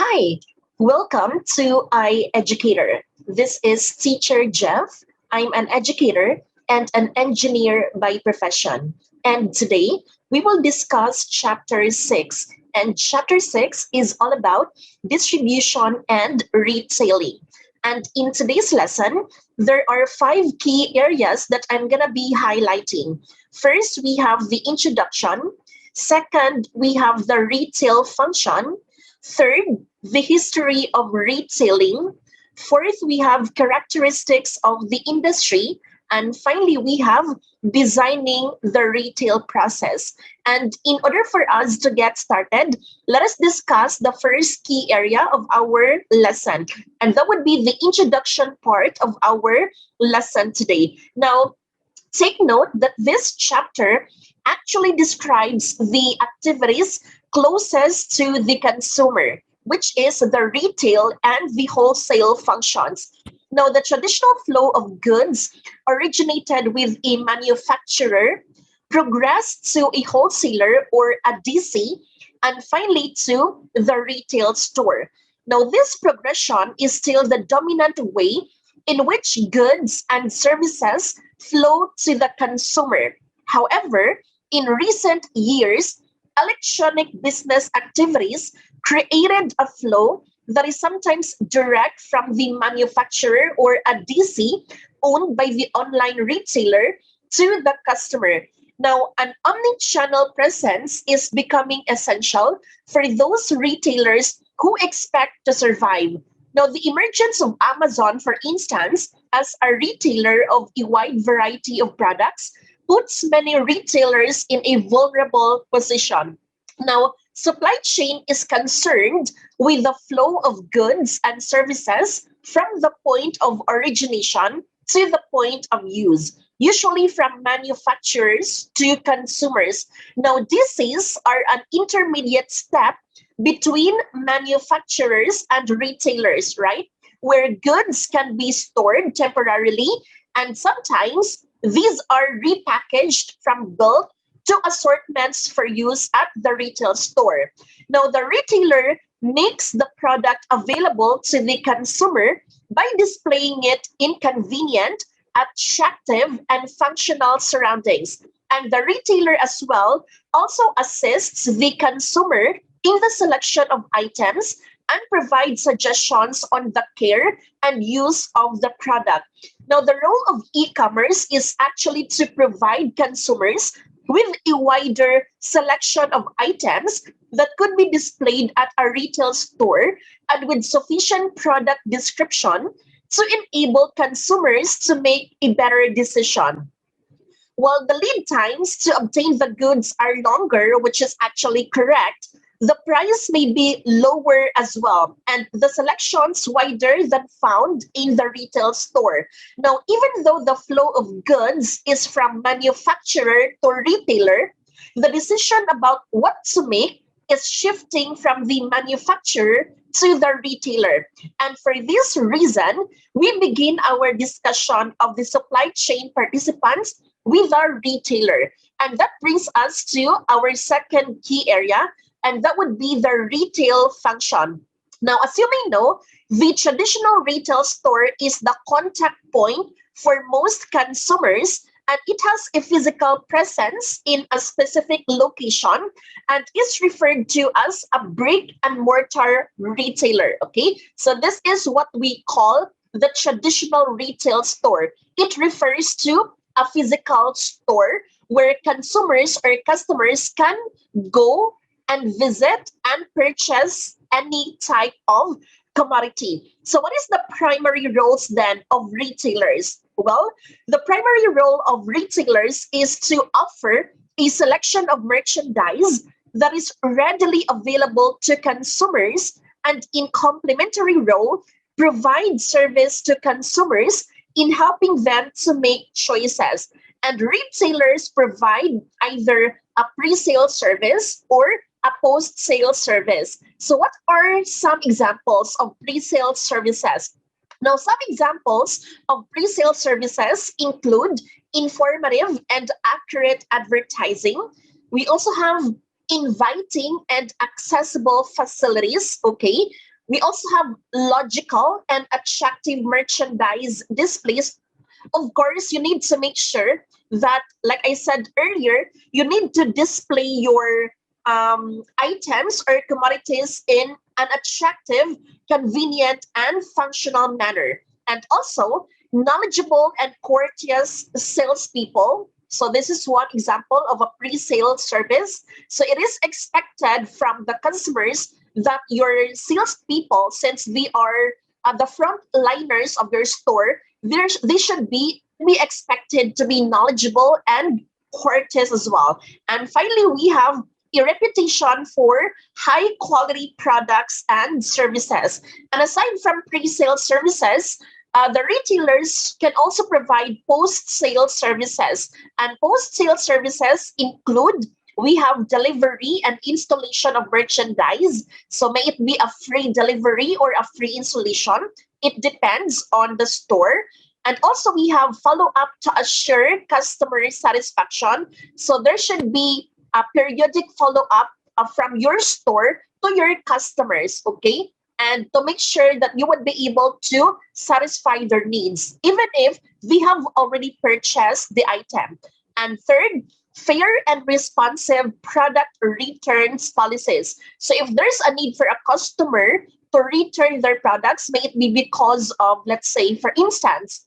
Hi, welcome to iEducator. This is Teacher Jeff. I'm an educator and an engineer by profession. And today we will discuss Chapter 6. And Chapter 6 is all about distribution and retailing. And in today's lesson, there are five key areas that I'm going to be highlighting. First, we have the introduction. Second, we have the retail function. Third, the history of retailing. Fourth, we have characteristics of the industry. And finally, we have designing the retail process. And in order for us to get started, let us discuss the first key area of our lesson. And that would be the introduction part of our lesson today. Now, take note that this chapter actually describes the activities closest to the consumer, which is the retail and the wholesale functions. Now, the traditional flow of goods originated with a manufacturer, progressed to a wholesaler or a DC, and finally to the retail store. Now, this progression is still the dominant way in which goods and services flow to the consumer. However, in recent years, electronic business activities created a flow that is sometimes direct from the manufacturer or a DC owned by the online retailer to the customer. Now, an omni-channel presence is becoming essential for those retailers who expect to survive. Now, the emergence of Amazon, for instance, as a retailer of a wide variety of products, puts many retailers in a vulnerable position. Now, supply chain is concerned with the flow of goods and services from the point of origination to the point of use, usually from manufacturers to consumers. Now, DCs are an intermediate step between manufacturers and retailers, right? Where goods can be stored temporarily, and sometimes these are repackaged from bulk to assortments for use at the retail store. Now, the retailer makes the product available to the consumer by displaying it in convenient, attractive, and functional surroundings. And the retailer as well also assists the consumer in the selection of items and provides suggestions on the care and use of the product. Now, the role of e-commerce is actually to provide consumers with a wider selection of items that could be displayed at a retail store and with sufficient product description to enable consumers to make a better decision. While the lead times to obtain the goods are longer, which is actually correct, the price may be lower as well, and the selections wider than found in the retail store. Now, even though the flow of goods is from manufacturer to retailer, the decision about what to make is shifting from the manufacturer to the retailer. And for this reason, we begin our discussion of the supply chain participants with our retailer. And that brings us to our second key area, and that would be the retail function. Now, as you may know, the traditional retail store is the contact point for most consumers, and it has a physical presence in a specific location and is referred to as a brick and mortar retailer. Okay, so this is what we call the traditional retail store. It refers to a physical store where consumers or customers can go and visit and purchase any type of commodity. So what is the primary roles then of retailers? Well, the primary role of retailers is to offer a selection of merchandise that is readily available to consumers, and in complementary role, provide service to consumers in helping them to make choices. And retailers provide either a pre-sale service or a post-sale service. So what are some examples of pre-sale services? Now, some examples of pre-sale services include informative and accurate advertising. We also have inviting and accessible facilities, okay? We also have logical and attractive merchandise displays. Of course, you need to make sure that, like I said earlier, you need to display your items or commodities in an attractive, convenient, and functional manner. And also, knowledgeable and courteous salespeople. So, this is one example of a pre sale service. So, it is expected from the customers that your salespeople, since they are the front liners of your store, they should be expected to be knowledgeable and courteous as well. And finally, we have a reputation for high quality products and services. And aside from pre-sale services, the retailers can also provide post-sale services. And post-sale services include, we have delivery and installation of merchandise. So may it be a free delivery or a free installation. It depends on the store. And also we have follow-up to assure customer satisfaction. So there should be a periodic follow-up from your store to your customers, okay? And to make sure that you would be able to satisfy their needs, even if they have already purchased the item. And third, fair and responsive product returns policies. So if there's a need for a customer to return their products, may it be because of, let's say, for instance,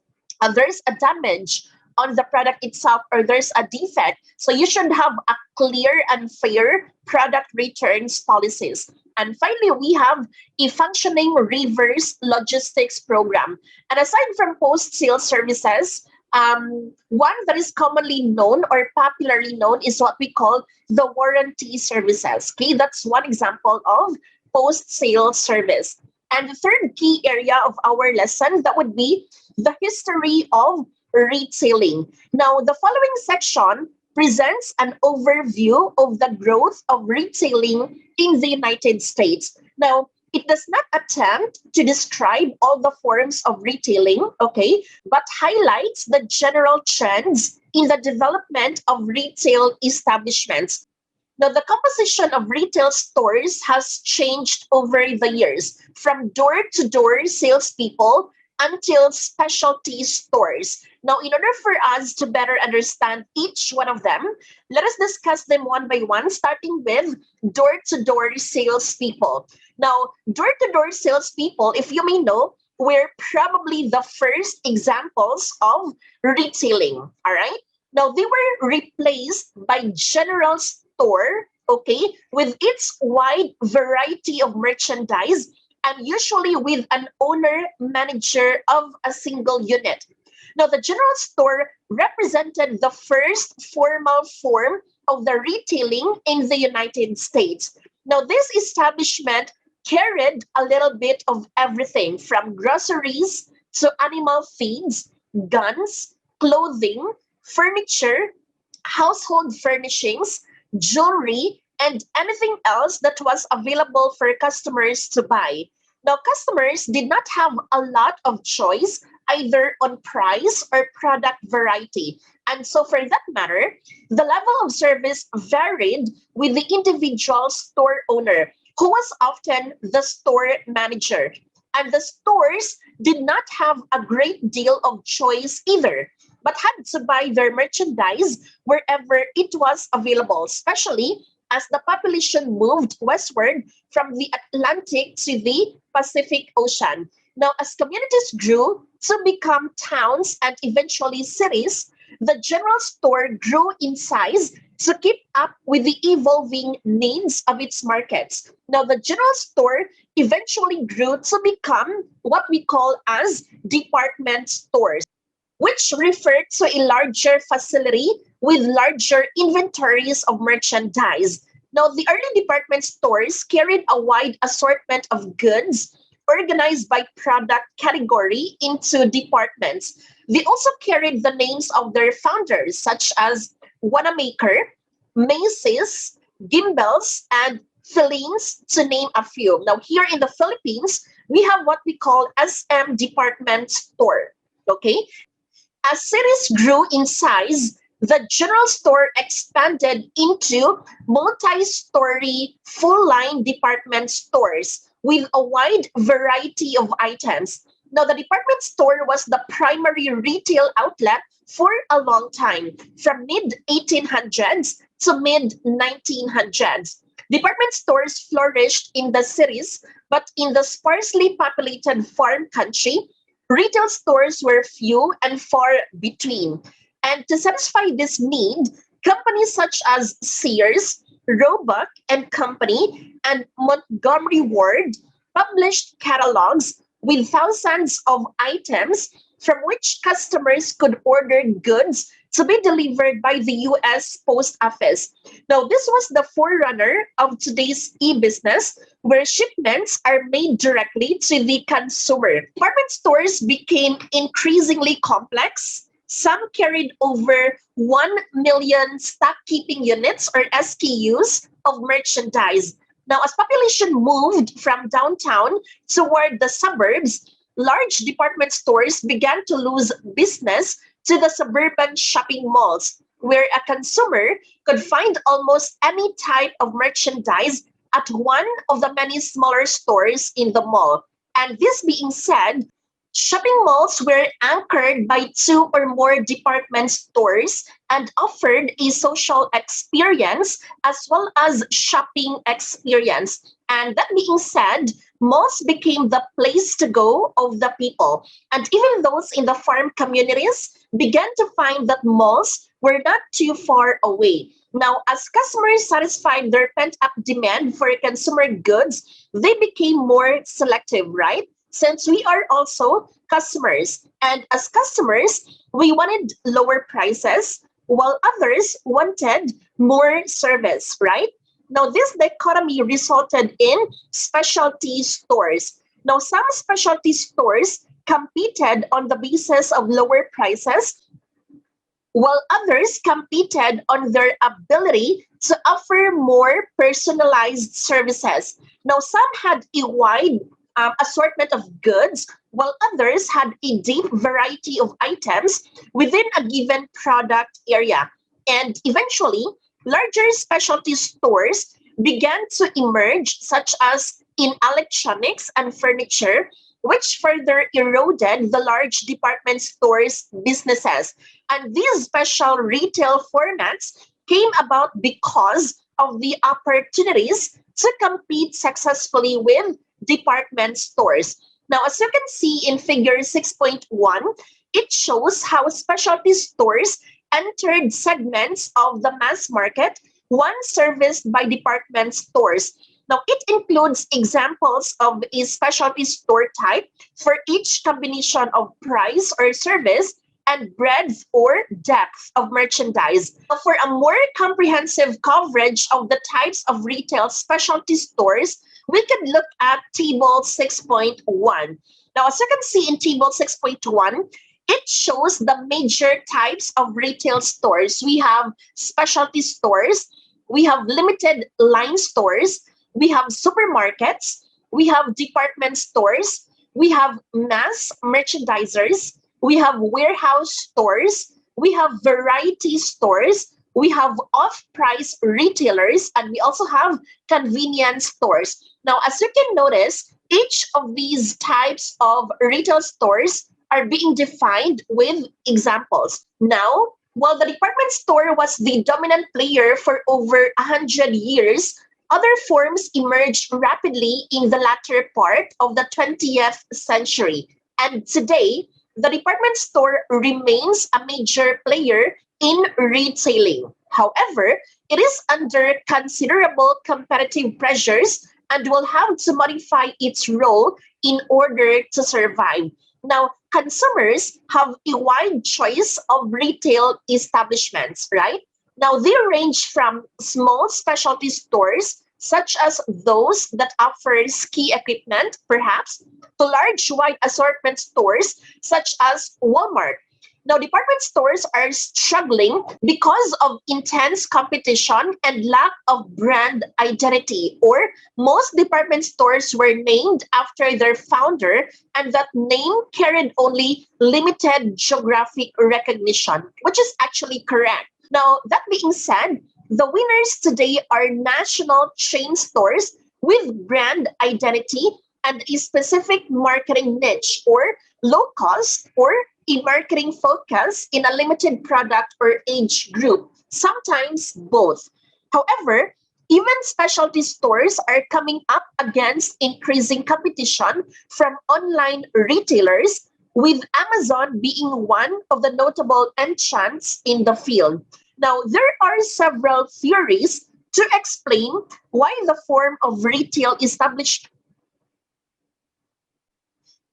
there's a damage on the product itself or there's a defect. So you should have a clear and fair product returns policies. And finally, we have a functioning reverse logistics program. And aside from post-sale services, one that is commonly known or popularly known is what we call the warranty services. Okay, that's one example of post-sale service. And the third key area of our lesson, that would be the history of retailing. Now, the following section presents an overview of the growth of retailing in the United States. Now, it does not attempt to describe all the forms of retailing, okay, but highlights the general trends in the development of retail establishments. Now, the composition of retail stores has changed over the years, from door-to-door salespeople until specialty stores. Now, in order for us to better understand each one of them, let us discuss them one by one, starting with door-to-door salespeople. Now, door-to-door salespeople, if you may know, were probably the first examples of retailing, all right? Now, they were replaced by general store, okay, with its wide variety of merchandise and usually with an owner manager of a single unit. Now, the general store represented the first formal form of the retailing in the United States. Now, this establishment carried a little bit of everything from groceries to animal feeds, guns, clothing, furniture, household furnishings, jewelry, and anything else that was available for customers to buy. Now, customers did not have a lot of choice either on price or product variety. And so, for that matter, the level of service varied with the individual store owner, who was often the store manager. And the stores did not have a great deal of choice either, but had to buy their merchandise wherever it was available, especially as the population moved westward from the Atlantic to the Pacific Ocean. Now, as communities grew to become towns and eventually cities, the general store grew in size to keep up with the evolving needs of its markets. Now, the general store eventually grew to become what we call as department stores, which referred to a larger facility with larger inventories of merchandise. Now, the early department stores carried a wide assortment of goods organized by product category into departments. They also carried the names of their founders, such as Wanamaker, Macy's, Gimbels, and Filene's, to name a few. Now, here in the Philippines, we have what we call SM department store. Okay, as cities grew in size, the general store expanded into multi-story, full-line department stores, with a wide variety of items. Now, the department store was the primary retail outlet for a long time, from mid 1800s to mid 1900s. Department stores flourished in the cities, but in the sparsely populated farm country, retail stores were few and far between. And to satisfy this need, companies such as Sears, Roebuck and Company, and Montgomery Ward published catalogs with thousands of items from which customers could order goods to be delivered by the US Post Office. Now, this was the forerunner of today's e-business, where shipments are made directly to the consumer. Department stores became increasingly complex. Some carried over 1 million stock keeping units or SKUs of merchandise. Now, as population moved from downtown toward the suburbs, large department stores began to lose business to the suburban shopping malls, where a consumer could find almost any type of merchandise at one of the many smaller stores in the mall. And this being said, shopping malls were anchored by two or more department stores and offered a social experience as well as shopping experience. And that being said, malls became the place to go of the people. And even those in the farm communities began to find that malls were not too far away. Now, as customers satisfied their pent up demand for consumer goods, they became more selective, right? Since we are also customers. And as customers, we wanted lower prices, while others wanted more service, right? Now, this dichotomy resulted in specialty stores. Now, some specialty stores competed on the basis of lower prices, while others competed on their ability to offer more personalized services. Now, some had a wide assortment of goods, while others had a deep variety of items within a given product area. And eventually, larger specialty stores began to emerge, such as in electronics and furniture, which further eroded the large department stores' businesses. And these special retail formats came about because of the opportunities to compete successfully with department stores. Now, as you can see in figure 6.1, it shows how specialty stores entered segments of the mass market once serviced by department stores. Now, it includes examples of a specialty store type for each combination of price or service and breadth or depth of merchandise. Now, for a more comprehensive coverage of the types of retail specialty stores, we can look at table 6.1. Now, as you can see in table 6.1, it shows the major types of retail stores. We have specialty stores, we have limited line stores, we have supermarkets, we have department stores, we have mass merchandisers, we have warehouse stores, we have variety stores, we have off-price retailers, and we also have convenience stores. Now, as you can notice, each of these types of retail stores are being defined with examples. Now, while the department store was the dominant player for over 100 years, other forms emerged rapidly in the latter part of the 20th century. And today, the department store remains a major player in retailing. However, it is under considerable competitive pressures and will have to modify its role in order to survive. Now, consumers have a wide choice of retail establishments, right? Now, they range from small specialty stores, such as those that offer ski equipment, perhaps, to large wide assortment stores, such as Walmart. Now, department stores are struggling because of intense competition and lack of brand identity, or most department stores were named after their founder, and that name carried only limited geographic recognition, which is actually correct. Now, that being said, the winners today are national chain stores with brand identity and a specific marketing niche, or low cost, or a marketing focus in a limited product or age group, sometimes both. However, even specialty stores are coming up against increasing competition from online retailers, with Amazon being one of the notable entrants in the field. Now, there are several theories to explain why the form of retail established.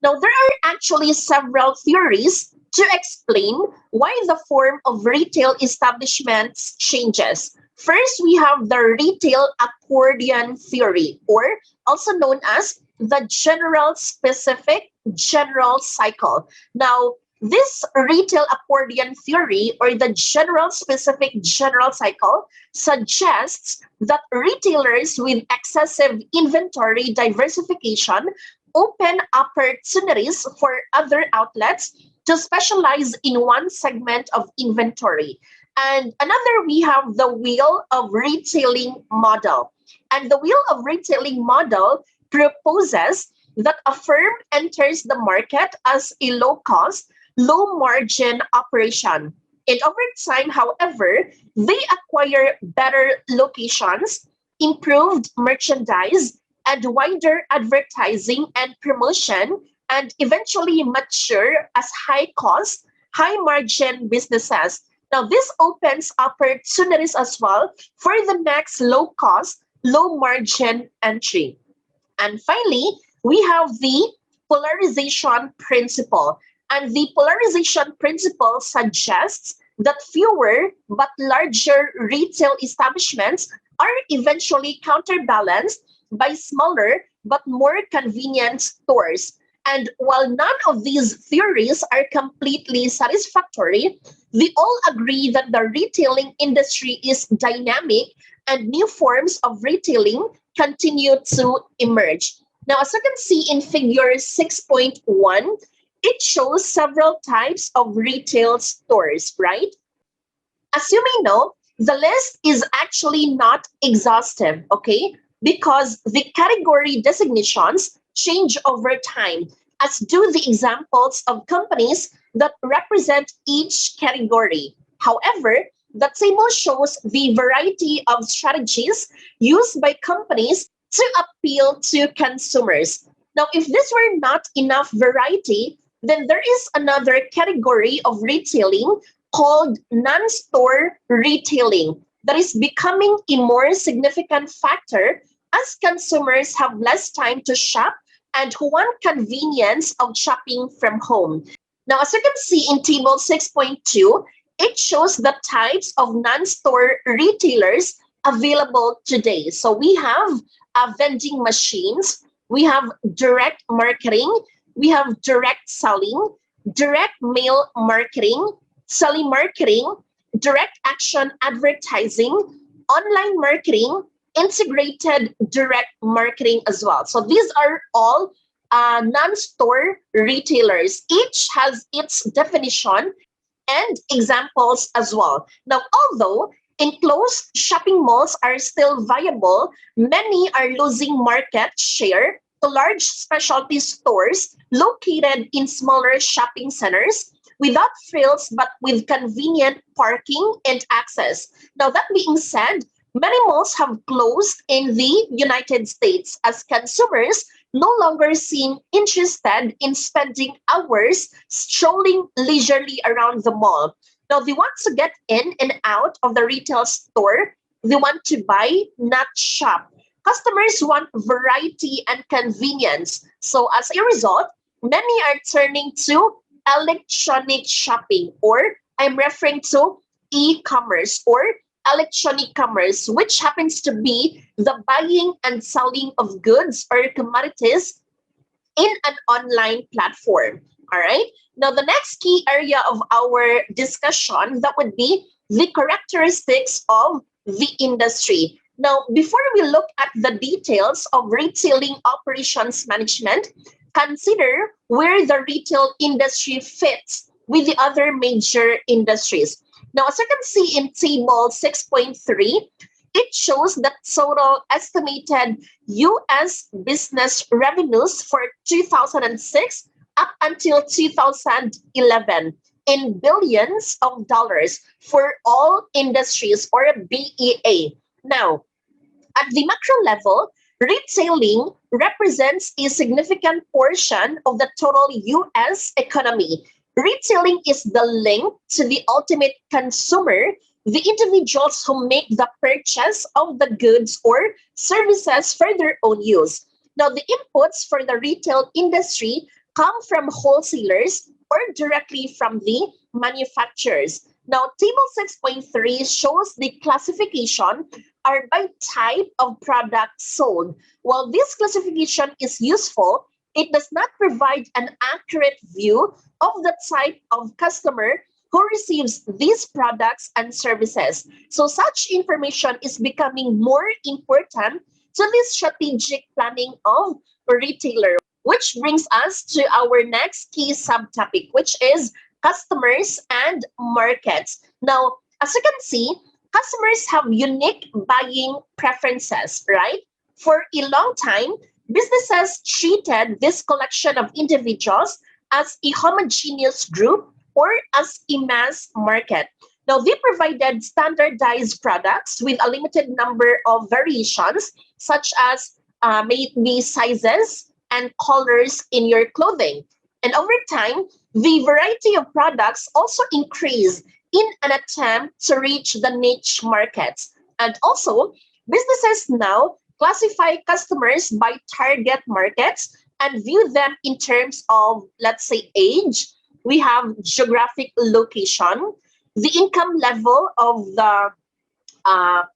Now, there are actually several theories to explain why the form of retail establishments changes. First, we have the retail accordion theory, or also known as the general specific general cycle. Now, this retail accordion theory, or the general specific general cycle, suggests that retailers with excessive inventory diversification open opportunities for other outlets to specialize in one segment of inventory. And another, we have the wheel of retailing model. And the wheel of retailing model proposes that a firm enters the market as a low cost, low margin operation. And over time, however, they acquire better locations, improved merchandise, and wider advertising and promotion, and eventually mature as high cost, high margin businesses. Now, this opens opportunities as well for the next low cost, low margin entry. And finally, we have the polarization principle. And the polarization principle suggests that fewer but larger retail establishments are eventually counterbalanced by smaller but more convenient stores. And while none of these theories are completely satisfactory, they all agree that the retailing industry is dynamic and new forms of retailing continue to emerge. Now, as you can see in figure 6.1, it shows several types of retail stores, right? As you may know, the list is actually not exhaustive, okay? Because the category designations change over time, as do the examples of companies that represent each category. However, the table shows the variety of strategies used by companies to appeal to consumers. Now, if this were not enough variety, then there is another category of retailing called non-store retailing that is becoming a more significant factor as consumers have less time to shop and who want convenience of shopping from home. Now, as you can see in table 6.2, it shows the types of non-store retailers available today. So we have vending machines, we have direct marketing, we have direct selling, direct mail marketing, telemarketing, direct action advertising, online marketing, integrated direct marketing as well. So these are all non-store retailers. Each has its definition and examples as well. Now, although enclosed shopping malls are still viable, many are losing market share to large specialty stores located in smaller shopping centers without frills but with convenient parking and access. Now, that being said, many malls have closed in the United States as consumers no longer seem interested in spending hours strolling leisurely around the mall. Now, they want to get in and out of the retail store. They want to buy, not shop. Customers want variety and convenience. So, as a result, many are turning to electronic shopping, or I'm referring to e-commerce or electronic commerce, which happens to be the buying and selling of goods or commodities in an online platform. All right. Now, the next key area of our discussion, that would be the characteristics of the industry. Now, before we look at the details of retailing operations management, consider where the retail industry fits with the other major industries. Now, as you can see in table 6.3, It shows that total estimated US business revenues for 2006 up until 2011 in billions of dollars for all industries, or BEA. Now, at the macro level, retailing represents a significant portion of the total US economy. Retailing is the link to the ultimate consumer, the individuals who make the purchase of the goods or services for their own use. Now, the inputs for the retail industry come from wholesalers or directly from the manufacturers. Now, Table 6.3 shows the classification are by type of product sold. While this classification is useful, it does not provide an accurate view of the type of customer who receives these products and services. So such information is becoming more important to the strategic planning of a retailer, which brings us to our next key subtopic, which is customers and markets. Now, as you can see, customers have unique buying preferences, right? For a long time, businesses treated this collection of individuals as a homogeneous group or as a mass market. Now, they provided standardized products with a limited number of variations, such as maybe sizes and colors in your clothing. And over time, the variety of products also increased in an attempt to reach the niche markets. And also, businesses now classify customers by target markets and view them in terms of, let's say, age. We have geographic location, the income level of the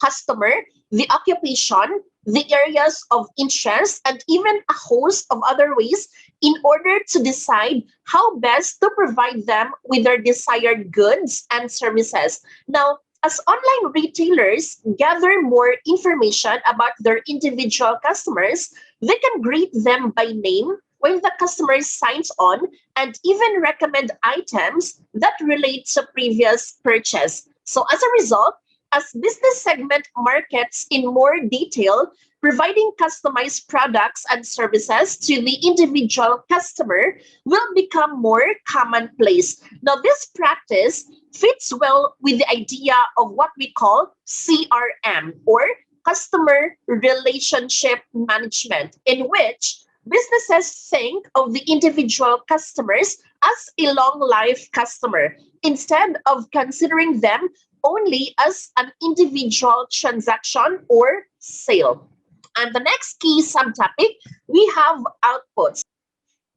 customer, the occupation, the areas of interest, and even a host of other ways in order to decide how best to provide them with their desired goods and services. Now, as online retailers gather more information about their individual customers, they can greet them by name when the customer signs on and even recommend items that relate to previous purchase. So as a result, as business segment markets in more detail, providing customized products and services to the individual customer will become more commonplace. Now, this practice fits well with the idea of what we call CRM, or customer relationship management, in which businesses think of the individual customers as a long life customer instead of considering them only as an individual transaction or sale. And the next key subtopic, we have outputs.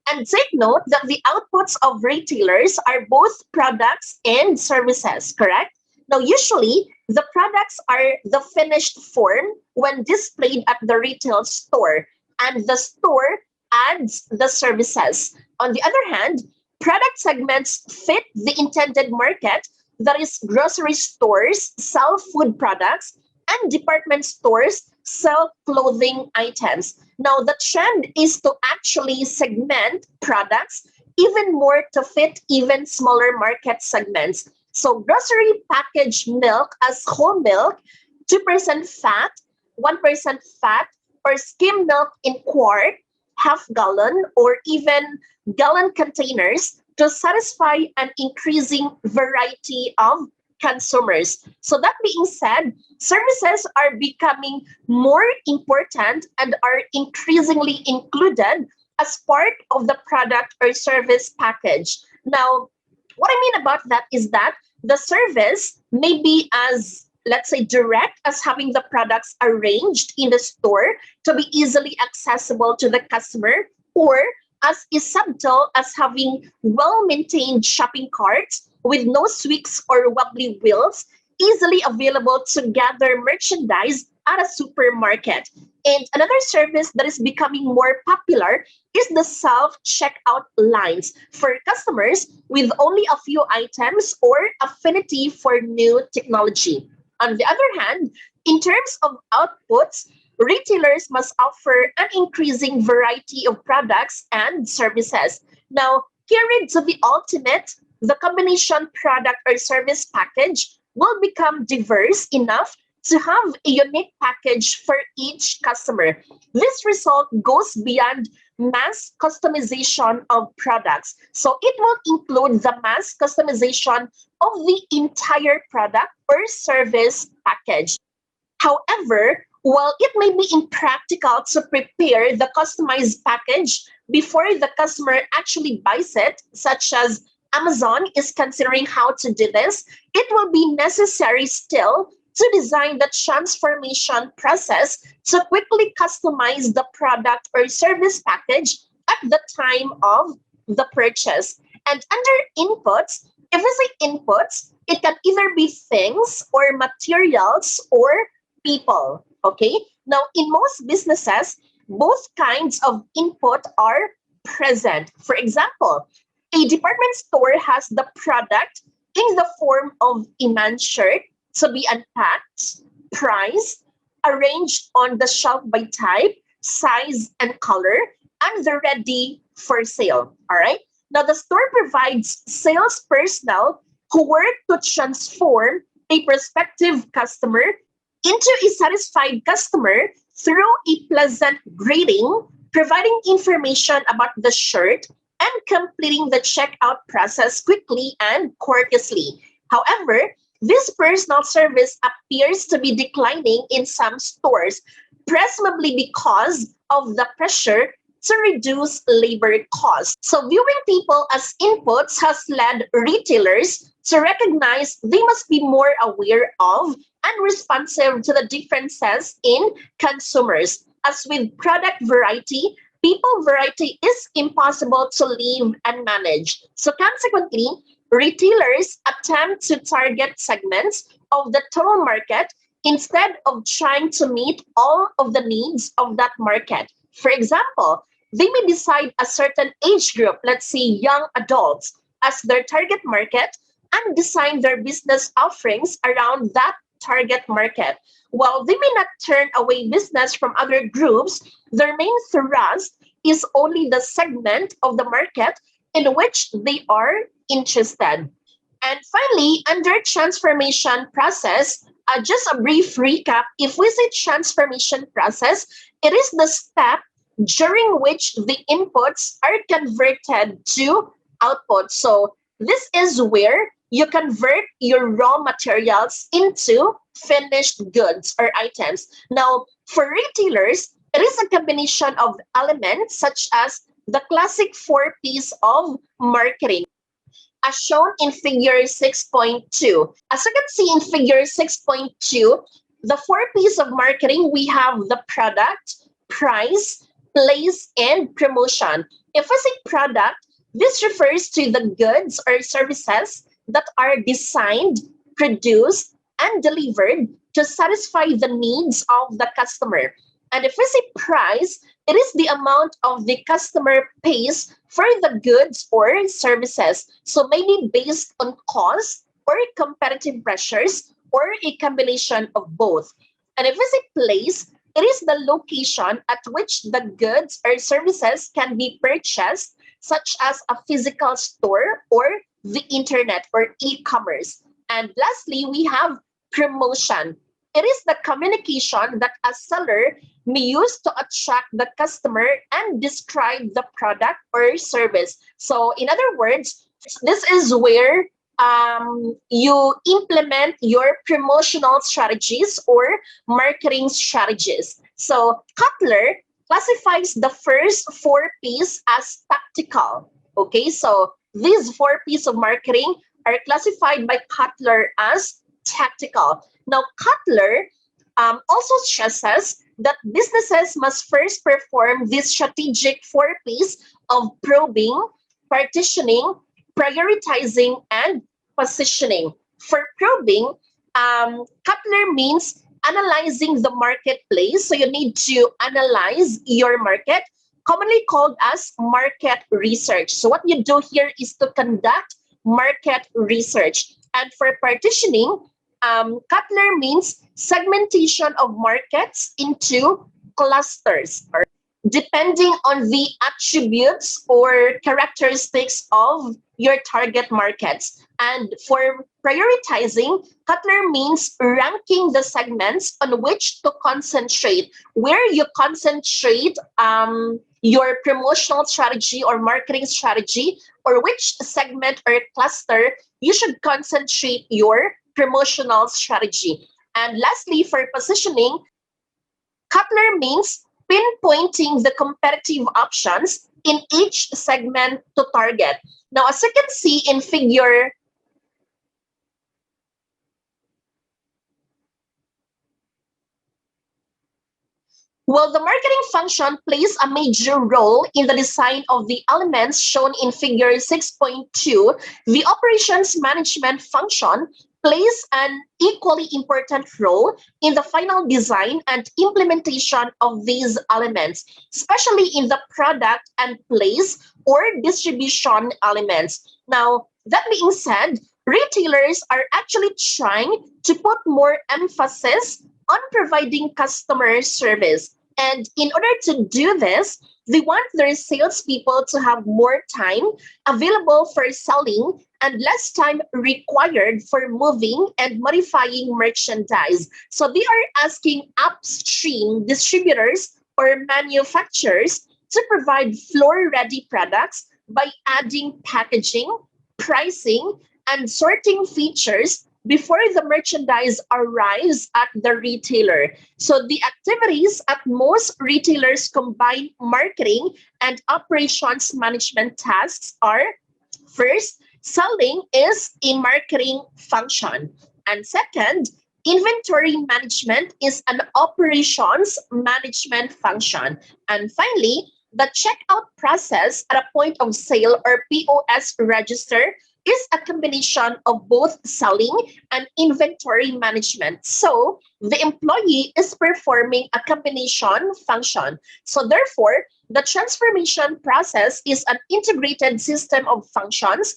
And take note that the outputs of retailers are both products and services, correct? Now, usually, the products are the finished form when displayed at the retail store, and the store adds the services. On the other hand, product segments fit the intended market, that is, grocery stores sell food products and department stores sell clothing items. Now, the trend is to actually segment products even more to fit even smaller market segments. So, grocery packaged milk as whole milk, 2% fat, 1% fat, or skim milk in quart, half gallon, or even gallon containers to satisfy an increasing variety of consumers. So, that being said, services are becoming more important and are increasingly included as part of the product or service package. Now, what I mean about that is that the service may be as, let's say, direct as having the products arranged in the store to be easily accessible to the customer, or as is subtle as having well-maintained shopping carts with no squeaks or wobbly wheels, easily available to gather merchandise at a supermarket. And another service that is becoming more popular is the self-checkout lines for customers with only a few items or affinity for new technology. On the other hand, in terms of outputs, retailers must offer an increasing variety of products and services. Now, carried to the ultimate, the combination product or service package will become diverse enough to have a unique package for each customer. This result goes beyond mass customization of products. So it will include the mass customization of the entire product or service package. However, while it may be impractical to prepare the customized package before the customer actually buys it, such as Amazon is considering how to do this, it will be necessary still to design the transformation process to quickly customize the product or service package at the time of the purchase. And under inputs, if we say inputs, it can either be things or materials or people. Okay. Now, in most businesses, both kinds of input are present. For example, a department store has the product in the form of a man's shirt to be unpacked, priced, arranged on the shelf by type, size, and color, and they're ready for sale. All right. Now, the store provides sales personnel who work to transform a prospective customer into a satisfied customer through a pleasant greeting, providing information about the shirt, and completing the checkout process quickly and courteously. However, this personal service appears to be declining in some stores, presumably because of the pressure to reduce labor costs. So, viewing people as inputs has led retailers to recognize they must be more aware of and responsive to the differences in consumers. As with product variety, people variety is impossible to live and manage. So, consequently, retailers attempt to target segments of the total market instead of trying to meet all of the needs of that market. For example, they may decide a certain age group, let's say young adults, as their target market and design their business offerings around that target market. While they may not turn away business from other groups, their main thrust is only the segment of the market in which they are interested. And finally, under transformation process, just a brief recap. If we say transformation process, it is the step during which the inputs are converted to output. So this is where you convert your raw materials into finished goods or items. Now, for retailers, it is a combination of elements such as the classic four P's of marketing, as shown in figure 6.2. As you can see in figure 6.2, the four P's of marketing, we have the product, price, place, and promotion. If we say product, this refers to the goods or services that are designed, produced, and delivered to satisfy the needs of the customer. And if we say price, it is the amount of the customer pays for the goods or services. So maybe based on cost or competitive pressures or a combination of both. And if we say place, it is the location at which the goods or services can be purchased, such as a physical store or the internet or e-commerce. And lastly, we have promotion. It is the communication that a seller may use to attract the customer and describe the product or service. So, in other words, this is where you implement your promotional strategies or marketing strategies. So, Cutler classifies the first four P's as tactical. Okay, so these four P's of marketing are classified by Cutler as tactical. Now, Cutler also stresses that businesses must first perform these strategic four P's of probing, partitioning, prioritizing, and positioning. For probing, Cutler means analyzing the marketplace. So you need to analyze your market, commonly called as market research. So what you do here is to conduct market research. And for partitioning, Cutler means segmentation of markets into clusters. depending on the attributes or characteristics of your target markets. And for prioritizing, Cutler means ranking the segments on which to concentrate, where you concentrate your promotional strategy or marketing strategy, or which segment or cluster you should concentrate your promotional strategy. And lastly, for positioning, Cutler means pinpointing the competitive options in each segment to target. Now, as you can see in figure, well, the marketing function plays a major role in the design of the elements shown in figure 6.2. The operations management function plays an equally important role in the final design and implementation of these elements, especially in the product and place or distribution elements. Now, that being said, retailers are actually trying to put more emphasis on providing customer service. And in order to do this, they want their salespeople to have more time available for selling and less time required for moving and modifying merchandise. So they are asking upstream distributors or manufacturers to provide floor ready products by adding packaging, pricing, and sorting features before the merchandise arrives at the retailer. So the activities at most retailers combine marketing and operations management tasks are: first, selling is a marketing function. And second, inventory management is an operations management function. And finally, the checkout process at a point of sale or POS register is a combination of both selling and inventory management. So the employee is performing a combination function. So therefore, the transformation process is an integrated system of functions,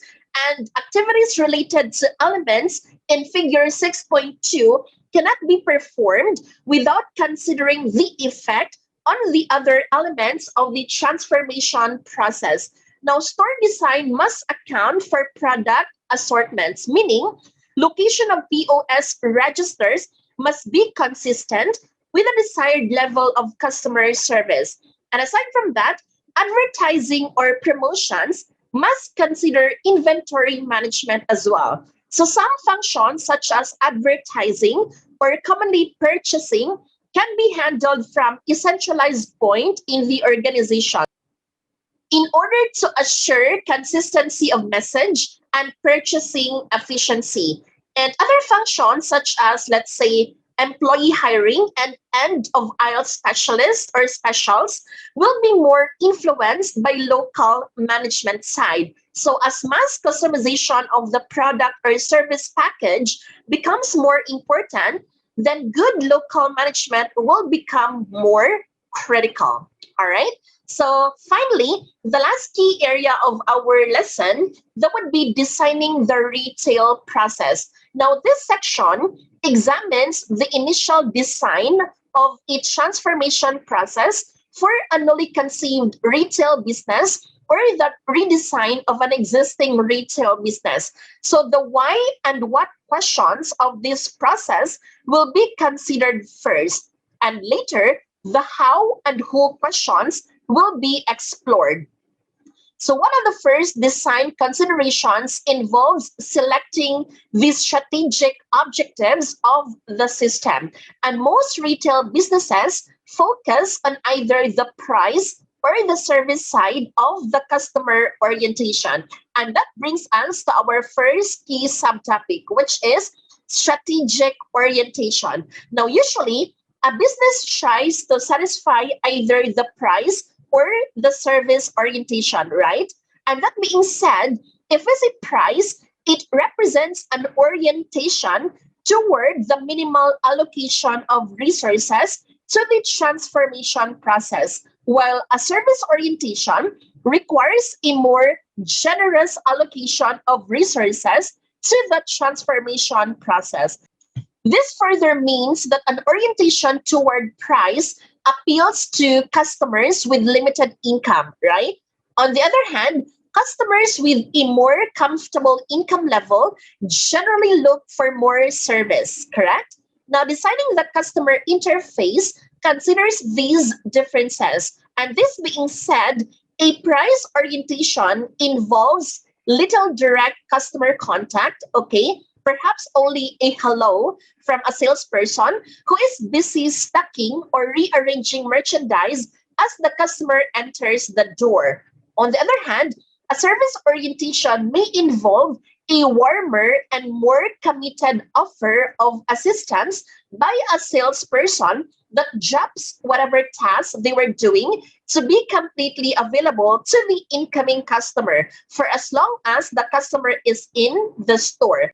and activities related to elements in figure 6.2 cannot be performed without considering the effect on the other elements of the transformation process. Now, store design must account for product assortments, meaning location of POS registers must be consistent with a desired level of customer service. And aside from that, advertising or promotions must consider inventory management as well. So some functions such as advertising or commonly purchasing can be handled from a centralized point in the organization in order to assure consistency of message and purchasing efficiency. And other functions such as, let's say, employee hiring and end of aisle specialists or specials will be more influenced by local management side. So as mass customization of the product or service package becomes more important, then good local management will become more critical. All right. So finally, the last key area of our lesson, that would be designing the retail process. Now, this section examines the initial design of a transformation process for a newly conceived retail business or the redesign of an existing retail business. So the why and what questions of this process will be considered first, and later the how and who questions will be explored. So one of the first design considerations involves selecting the strategic objectives of the system. And most retail businesses focus on either the price or the service side of the customer orientation. And that brings us to our first key subtopic, which is strategic orientation. Now, usually, a business tries to satisfy either the price or the service orientation, right? And that being said, if it's a price, it represents an orientation toward the minimal allocation of resources to the transformation process, while a service orientation requires a more generous allocation of resources to the transformation process. This further means that an orientation toward price appeals to customers with limited income, right? On the other hand, customers with a more comfortable income level generally look for more service, correct? Now, designing the customer interface considers these differences. And this being said, a price orientation involves little direct customer contact, okay? Perhaps only a hello from a salesperson who is busy stocking or rearranging merchandise as the customer enters the door. On the other hand, a service orientation may involve a warmer and more committed offer of assistance by a salesperson that drops whatever task they were doing to be completely available to the incoming customer for as long as the customer is in the store.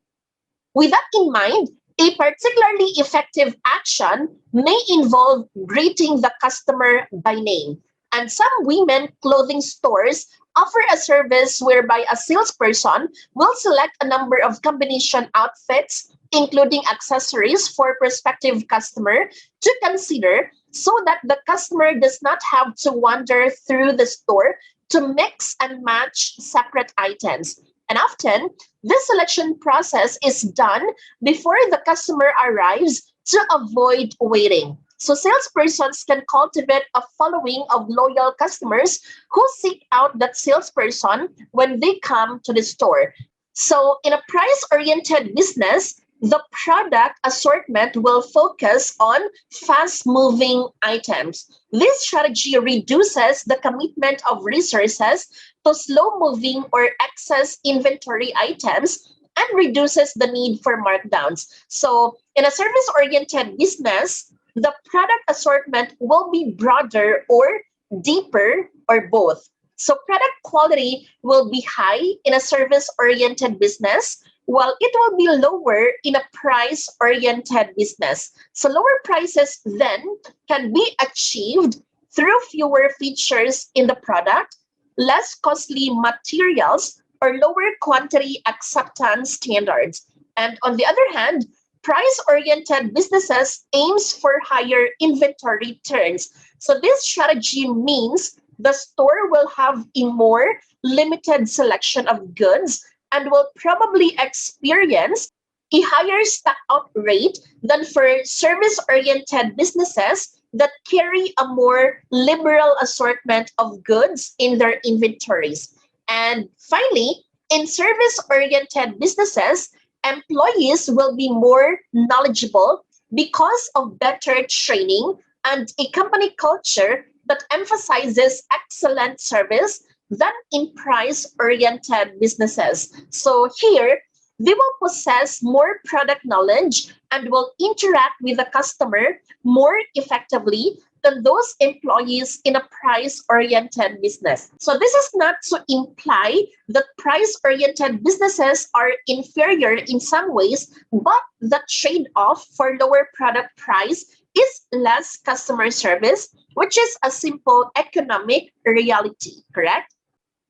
With that in mind, a particularly effective action may involve greeting the customer by name. And some women clothing stores offer a service whereby a salesperson will select a number of combination outfits, including accessories for prospective customer to consider so that the customer does not have to wander through the store to mix and match separate items. And often, this selection process is done before the customer arrives to avoid waiting. So salespersons can cultivate a following of loyal customers who seek out that salesperson when they come to the store. So in a price-oriented business, the product assortment will focus on fast-moving items. This strategy reduces the commitment of resources to slow-moving or excess inventory items and reduces the need for markdowns. So in a service-oriented business, the product assortment will be broader or deeper or both. So product quality will be high in a service-oriented business, while it will be lower in a price-oriented business. So lower prices then can be achieved through fewer features in the product, less costly materials, or lower quantity acceptance standards. And on the other hand, price-oriented businesses aims for higher inventory turns. So this strategy means the store will have a more limited selection of goods and will probably experience a higher stock out rate than for service-oriented businesses that carry a more liberal assortment of goods in their inventories. And finally, in service-oriented businesses, employees will be more knowledgeable because of better training and a company culture that emphasizes excellent service than in price-oriented businesses. So here, they will possess more product knowledge and will interact with the customer more effectively than those employees in a price-oriented business. So this is not to imply that price-oriented businesses are inferior in some ways, but the trade-off for lower product price is less customer service, which is a simple economic reality, correct?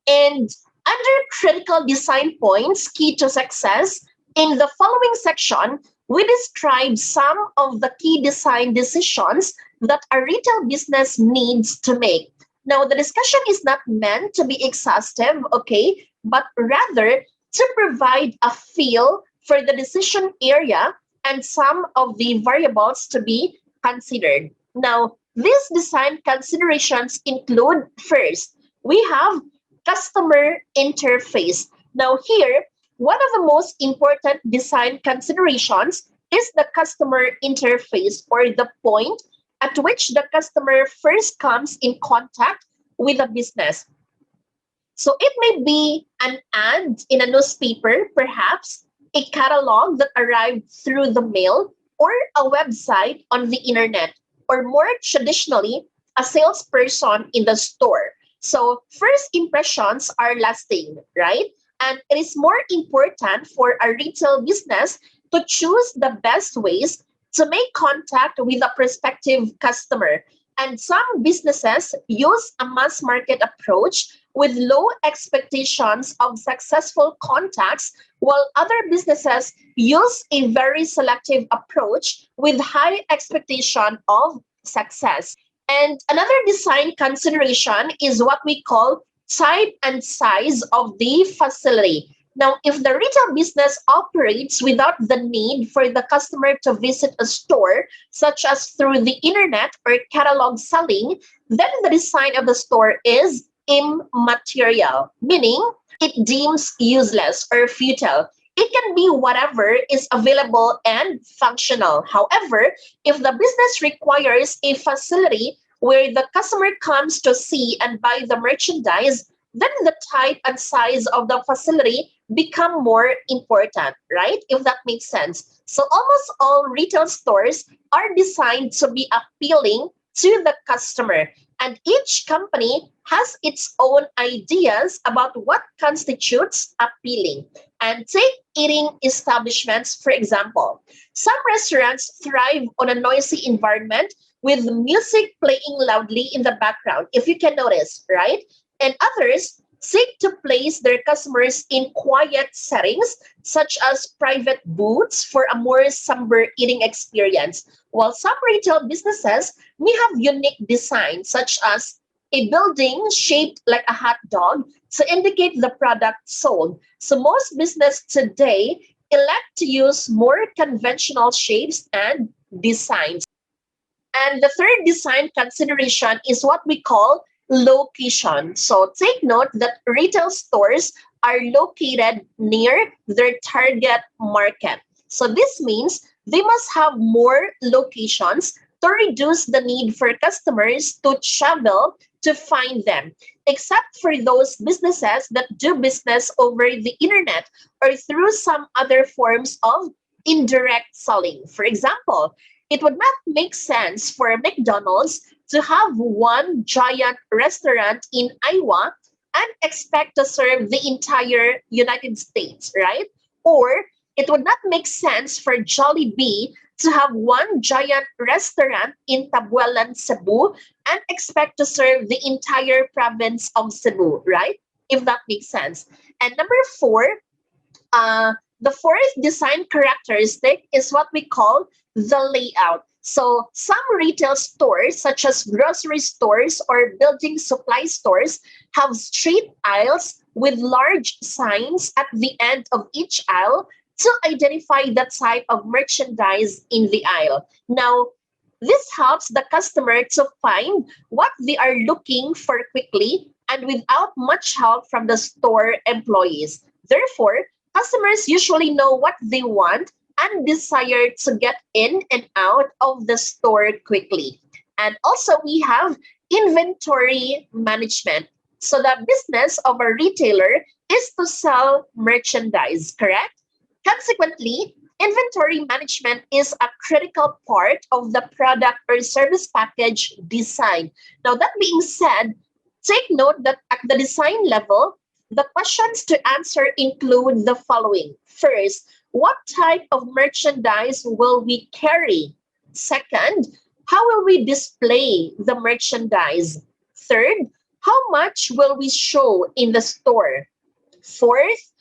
And under critical design points key to success, in the following section, we describe some of the key design decisions that a retail business needs to make. Now, the discussion is not meant to be exhaustive, okay, but rather to provide a feel for the decision area and some of the variables to be considered. Now, these design considerations include first, we have customer interface. Now, here, one of the most important design considerations is the customer interface, or the point at which the customer first comes in contact with a business. So it may be an ad in a newspaper, perhaps a catalog that arrived through the mail, or a website on the internet, or more traditionally, a salesperson in the store. So first impressions are lasting, right? And it is more important for a retail business to choose the best ways to make contact with a prospective customer. And some businesses use a mass market approach with low expectations of successful contacts, while other businesses use a very selective approach with high expectation of success. And another design consideration is what we call type and size of the facility. Now, if the retail business operates without the need for the customer to visit a store, such as through the internet or catalog selling, then the design of the store is immaterial, meaning it deems useless or futile. It can be whatever is available and functional. However, if the business requires a facility where the customer comes to see and buy the merchandise, then the type and size of the facility become more important, right? If that makes sense. So almost all retail stores are designed to be appealing to the customer, and each company has its own ideas about what constitutes appealing. And take eating establishments, for example. Some restaurants thrive on a noisy environment with music playing loudly in the background, if you can notice, right? And others seek to place their customers in quiet settings, such as private booths for a more somber eating experience. While some retail businesses may have unique designs, such as a building shaped like a hot dog to indicate the product sold. So most business today elect to use more conventional shapes and designs. And the third design consideration is what we call location. So take note that retail stores are located near their target market. So this means they must have more locations to reduce the need for customers to travel to find them, except for those businesses that do business over the internet or through some other forms of indirect selling. For example, it would not make sense for McDonald's to have one giant restaurant in Iowa and expect to serve the entire United States, right? Or it would not make sense for Jollibee to have one giant restaurant in Tabuelan, Cebu, and expect to serve the entire province of Cebu, right? If that makes sense. And number four, the fourth design characteristic is what we call the layout. So some retail stores, such as grocery stores or building supply stores, have straight aisles with large signs at the end of each aisle to identify the type of merchandise in the aisle. Now, this helps the customer to find what they are looking for quickly and without much help from the store employees. Therefore, customers usually know what they want and desire to get in and out of the store quickly. And also, we have inventory management. So, the business of a retailer is to sell merchandise, correct? Consequently, inventory management is a critical part of the product or service package design. Now, that being said, take note that at the design level, the questions to answer include the following. First, what type of merchandise will we carry? Second, how will we display the merchandise? Third, how much will we show in the store? Fourth,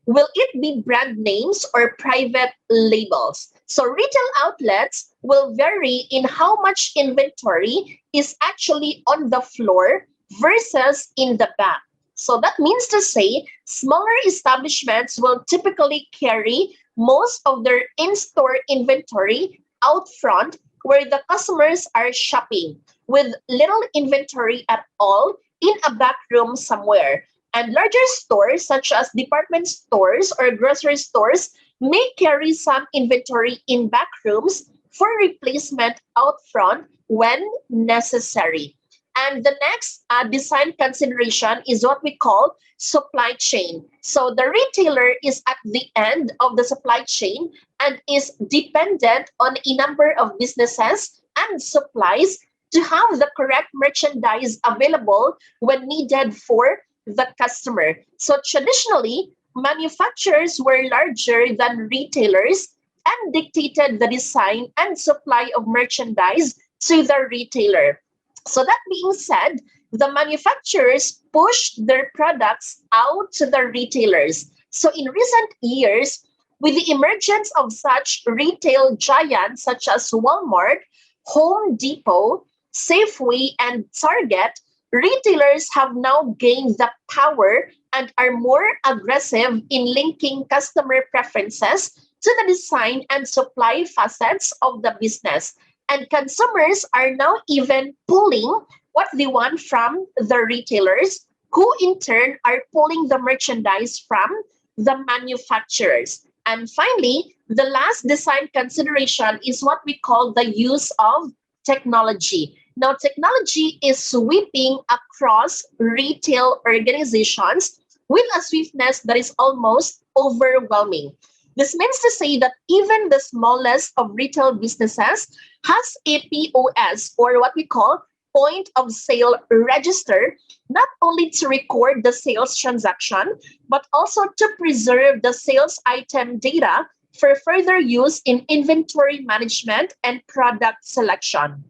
will it be brand names or private labels? So retail outlets will vary in how much inventory is actually on the floor versus in the back. So that means to say, smaller establishments will typically carry most of their in-store inventory out front where the customers are shopping, with little inventory at all in a back room somewhere. And larger stores, such as department stores or grocery stores, may carry some inventory in back rooms for replacement out front when necessary. And the next design consideration is what we call supply chain. So the retailer is at the end of the supply chain and is dependent on a number of businesses and supplies to have the correct merchandise available when needed for the customer. So traditionally, manufacturers were larger than retailers and dictated the design and supply of merchandise to the retailer. So that being said, the manufacturers pushed their products out to the retailers. So in recent years, with the emergence of such retail giants such as Walmart, Home Depot, Safeway, and Target, retailers have now gained the power and are more aggressive in linking customer preferences to the design and supply facets of the business. And consumers are now even pulling what they want from the retailers, who in turn are pulling the merchandise from the manufacturers. And finally, the last design consideration is what we call the use of technology. Now, technology is sweeping across retail organizations with a swiftness that is almost overwhelming. This means to say that even the smallest of retail businesses has a POS, or what we call point of sale register, not only to record the sales transaction, but also to preserve the sales item data for further use in inventory management and product selection.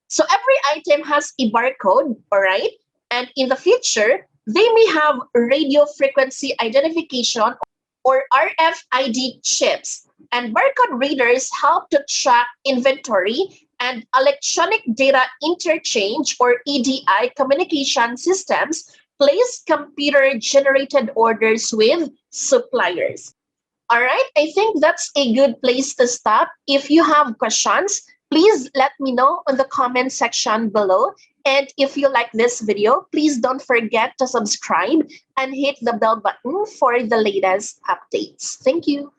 So every item has a barcode, all right? And in the future, they may have radio frequency identification or RFID chips. And barcode readers help to track inventory, and electronic data interchange or EDI communication systems place computer generated orders with suppliers. All right, I think that's a good place to stop. If you have questions, please let me know in the comment section below. And if you like this video, please don't forget to subscribe and hit the bell button for the latest updates. Thank you.